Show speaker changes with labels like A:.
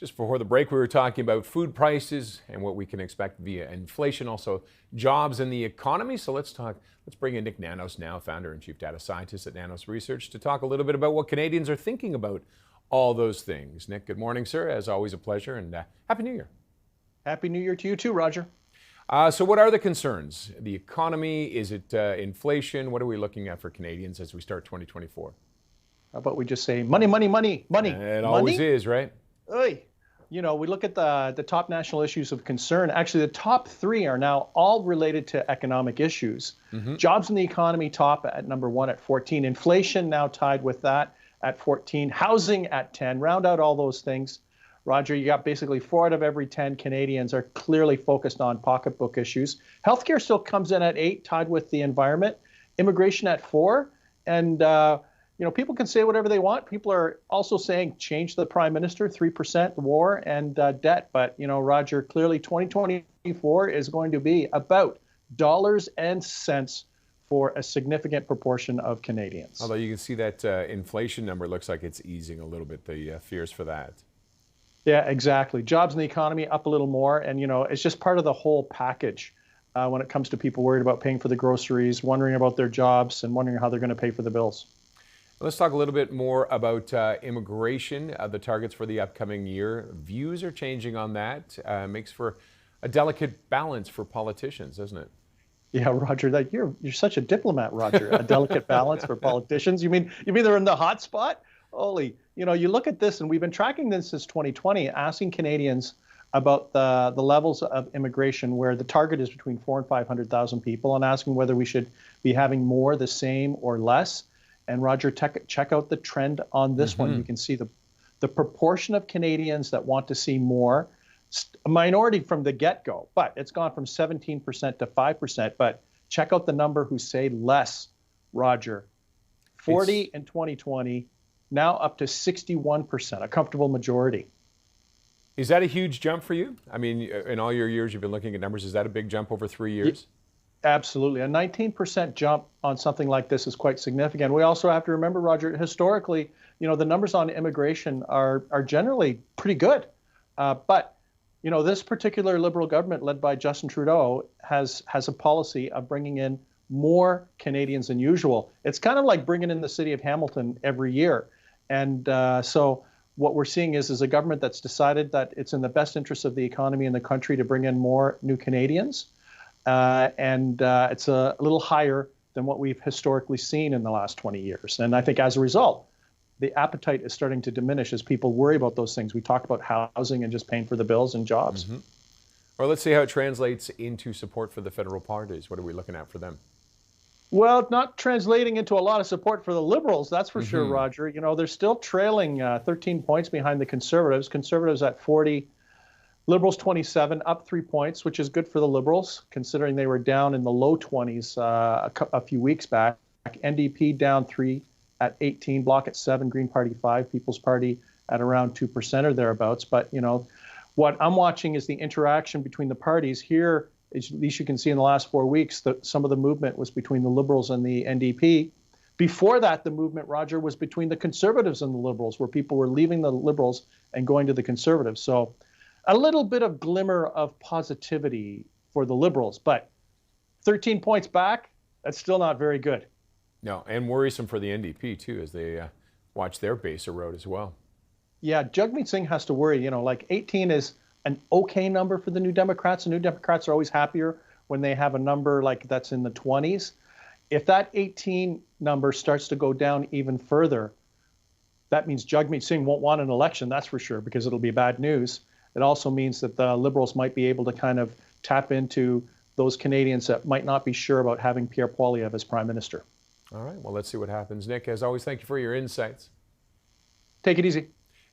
A: Just before the break, we were talking about food prices and what we can expect via inflation, also jobs in the economy. So let's bring in Nik Nanos now, founder and chief data scientist at NANOS Research, to talk a little bit about what Canadians are thinking about all those things. Nik, good morning, sir. As always, a pleasure, and Happy New Year.
B: Happy New Year to you too, Roger.
A: So what are the concerns? The economy, is it inflation? What are we looking at for Canadians as we start 2024?
B: How about we just say money, money, money, money?
A: It always is, right?
B: Oy. You know, we look at the top national issues of concern. Actually, the top three are now all related to economic issues. Jobs in the economy top at number 1 at 14. Inflation now tied with that at 14. Housing at 10. Round out all those things. Roger, you got basically 4 out of every 10 Canadians are clearly focused on pocketbook issues. Healthcare still comes in at 8, tied with the environment. Immigration at 4. And you know, people can say whatever they want. People are also saying change the prime minister, 3%, war, and debt. But, you know, Roger, clearly 2024 is going to be about dollars and cents for a significant proportion of Canadians.
A: Although you can see that inflation number looks like it's easing a little bit, the fears for that.
B: Yeah, exactly. Jobs in the economy up a little more. And, you know, it's just part of the whole package when it comes to people worried about paying for the groceries, wondering about their jobs, and wondering how they're going to pay for the bills.
A: Let's talk a little bit more about immigration, the targets for the upcoming year. Views are changing on that. Makes for a delicate balance for politicians, doesn't it?
B: Yeah, Roger, that you're such a diplomat, Roger. A delicate balance for politicians. You mean they're in the hot spot? Holy, you know, you look at this, and we've been tracking this since 2020, asking Canadians about the levels of immigration where the target is between 400,000 and 500,000 people, and asking whether we should be having more, the same, or less. And Roger, check out the trend on this one. You can see the proportion of Canadians that want to see more, a minority from the get-go, but it's gone from 17% to 5%. But check out the number who say less, Roger. 40 in 2020, now up to 61%, a comfortable majority.
A: Is that a huge jump for you? I mean, in all your years you've been looking at numbers, is that a big jump over 3 years?
B: Absolutely. A 19% jump on something like this is quite significant. We also have to remember, Roger, historically, you know, the numbers on immigration are generally pretty good. But, you know, this particular Liberal government led by Justin Trudeau has a policy of bringing in more Canadians than usual. It's kind of like bringing in the city of Hamilton every year. And so what we're seeing is a government that's decided that it's in the best interest of the economy and the country to bring in more new Canadians. And it's a little higher than what we've historically seen in the last 20 years. And I think as a result, the appetite is starting to diminish as people worry about those things. We talked about housing and just paying for the bills and jobs.
A: Well, let's see how it translates into support for the federal parties. What are we looking at for them?
B: Well, it's not translating into a lot of support for the Liberals, that's for sure, Roger. You know, they're still trailing 13 points behind the Conservatives. Conservatives at 40. Liberals 27, up 3 points, which is good for the Liberals, considering they were down in the low 20s a few weeks back. NDP down 3 at 18, Bloc at 7, Green Party 5, People's Party at around 2% or thereabouts. But, you know, what I'm watching is the interaction between the parties. Here, at least you can see in the last 4 weeks, that some of the movement was between the Liberals and the NDP. Before that, the movement, Roger, was between the Conservatives and the Liberals, where people were leaving the Liberals and going to the Conservatives. So a little bit of glimmer of positivity for the Liberals, but 13 points back, that's still not very good.
A: No, and worrisome for the NDP too, as they watch their base erode as well.
B: Yeah, Jagmeet Singh has to worry. You know, like 18 is an okay number for the New Democrats. The New Democrats are always happier when they have a number like that's in the 20s. If that 18 number starts to go down even further, that means Jagmeet Singh won't want an election, that's for sure, because it'll be bad news. It also means that the Liberals might be able to kind of tap into those Canadians that might not be sure about having Pierre Poilievre as Prime Minister.
A: All right, well, let's see what happens. Nik, as always, thank you for your insights.
B: Take it easy.